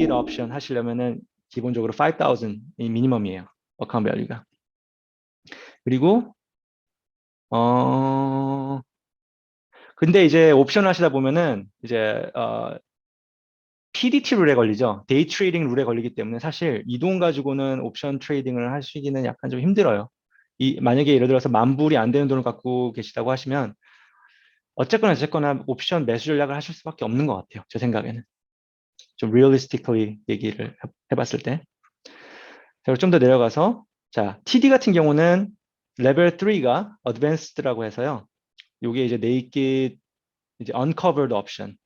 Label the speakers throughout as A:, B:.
A: naked option 하시려면은 기본적으로 5,000이 미니멈이에요. 어카운트 밸류가. 그리고 근데 이제 옵션 하시다 보면은 이제 PDT 룰에 걸리죠. 데이 트레이딩 룰에 걸리기 때문에 사실 이 돈 가지고는 옵션 트레이딩을 하시기는 약간 좀 힘들어요. 만약에 예를 들어서 10,000불이 안 되는 돈을 갖고 계시다고 하시면 어쨌거나 옵션 매수 전략을 하실 수밖에 없는 것 같아요. 제 생각에는. 좀 realistically 얘기를 해봤을 때. 자, 좀 더 내려가서 자, TD 같은 경우는 레벨 3가 advanced라고 해서요. 요게 이제 naked 이제 uncovered option.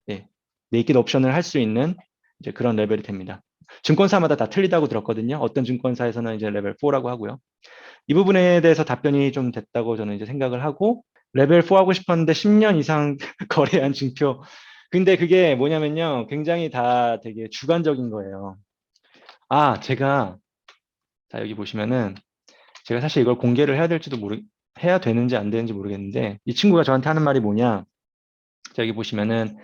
A: 예. naked 옵션을 할 수 있는 이제 그런 레벨이 됩니다. 증권사마다 다 틀리다고 들었거든요. 어떤 증권사에서는 이제 레벨 4라고 하고요. 이 부분에 대해서 답변이 좀 됐다고 저는 이제 생각을 하고 레벨 4 하고 싶었는데 10년 이상 거래한 증표. 근데 그게 뭐냐면요. 굉장히 다 되게 주관적인 거예요. 제가 자 여기 보시면은 제가 사실 이걸 공개를 해야 되는지 안 되는지 모르겠는데 이 친구가 저한테 하는 말이 뭐냐. 자, 여기 보시면은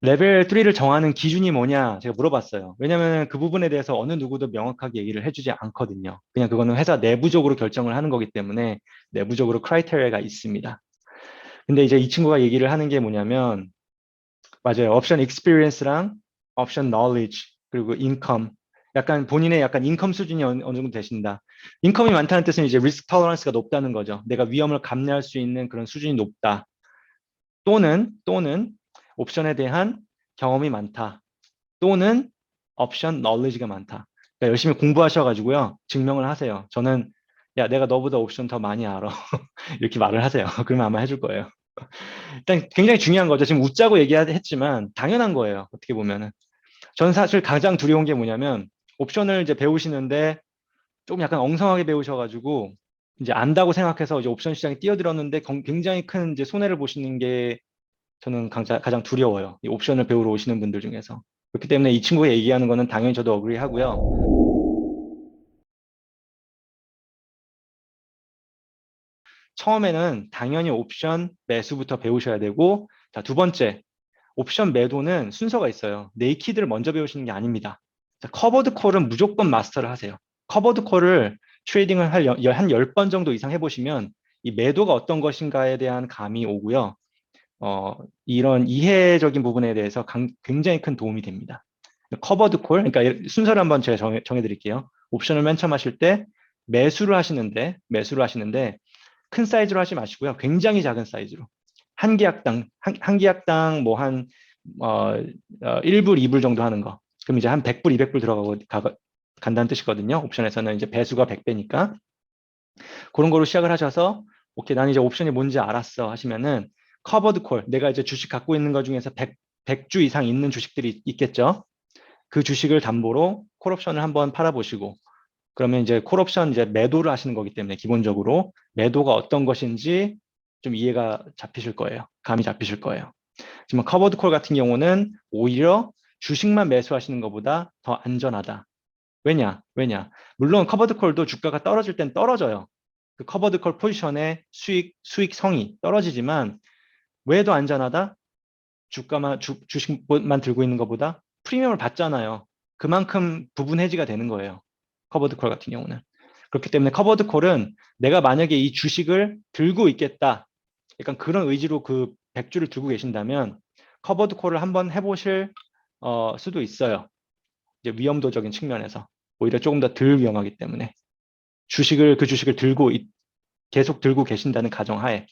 A: 레벨 3를 정하는 기준이 뭐냐 제가 물어봤어요. 왜냐하면 그 부분에 대해서 어느 누구도 명확하게 얘기를 해주지 않거든요. 그냥 그거는 회사 내부적으로 결정을 하는 거기 때문에 내부적으로 크라이테리아가 있습니다. 근데 이제 이 친구가 얘기를 하는 게 뭐냐면 맞아요. 옵션 익스피리언스랑 옵션 knowledge 그리고 인컴 약간 본인의 약간 인컴 수준이 어느 정도 되신다. 인컴이 많다는 뜻은 이제 리스크 톨러런스가 높다는 거죠. 내가 위험을 감내할 수 있는 그런 수준이 높다. 또는 옵션에 대한 경험이 많다. 또는 옵션 knowledge가 많다. 그러니까 열심히 공부하셔가지고요. 증명을 하세요. 저는 야 내가 너보다 옵션 더 많이 알아. 이렇게 말을 하세요. 그러면 아마 해줄 거예요. 일단 굉장히 중요한 거죠. 지금 웃자고 얘기했지만 당연한 거예요. 어떻게 보면은. 저는 사실 가장 두려운 게 뭐냐면 옵션을 이제 배우시는데 조금 약간 엉성하게 배우셔가지고 이제 안다고 생각해서 이제 옵션 시장에 뛰어들었는데 굉장히 큰 이제 손해를 보시는 게 저는 가장 두려워요. 이 옵션을 배우러 오시는 분들 중에서. 그렇기 때문에 이 친구가 얘기하는 거는 당연히 저도 어그리 하고요. 처음에는 당연히 옵션 매수부터 배우셔야 되고, 자, 두 번째, 옵션 매도는 순서가 있어요. 네이키드를 먼저 배우시는 게 아닙니다. 자, 커버드 콜은 무조건 마스터를 하세요. 커버드 콜을 트레이딩을 한 10번 정도 이상 해보시면 이 매도가 어떤 것인가에 대한 감이 오고요. 이런 이해적인 부분에 대해서 굉장히 큰 도움이 됩니다. 커버드 콜, 그러니까 순서를 한번 제가 정해드릴게요. 옵션을 맨 처음 하실 때 매수를 하시는데 큰 사이즈로 하지 마시고요. 굉장히 작은 사이즈로. 한 계약당 뭐 한, 1불, 2불 정도 하는 거. 그럼 이제 한 100불, 200불 간다는 뜻이거든요. 옵션에서는 이제 배수가 100배니까. 그런 거로 시작을 하셔서, 오케이, 나는 이제 옵션이 뭔지 알았어 하시면은, 커버드 콜, 내가 이제 주식 갖고 있는 것 중에서 100주 이상 있는 주식들이 있겠죠. 그 주식을 담보로 콜옵션을 한번 팔아보시고, 그러면 이제 콜옵션 이제 매도를 하시는 거기 때문에 기본적으로 매도가 어떤 것인지 좀 이해가 잡히실 거예요. 감이 잡히실 거예요. 지금 커버드 콜 같은 경우는 오히려 주식만 매수하시는 것보다 더 안전하다. 왜냐? 물론 커버드 콜도 주가가 떨어질 땐 떨어져요. 그 커버드 콜 포지션의 수익성이 떨어지지만 왜 더 안전하다? 주식만 들고 있는 것보다 프리미엄을 받잖아요. 그만큼 부분 해지가 되는 거예요. 커버드 콜 같은 경우는. 그렇기 때문에 커버드 콜은 내가 만약에 이 주식을 들고 있겠다. 약간 그런 의지로 그 100주를 들고 계신다면 커버드 콜을 한번 해보실 수도 있어요. 이제 위험도적인 측면에서. 오히려 조금 더 덜 위험하기 때문에. 그 주식을 계속 들고 계신다는 가정하에.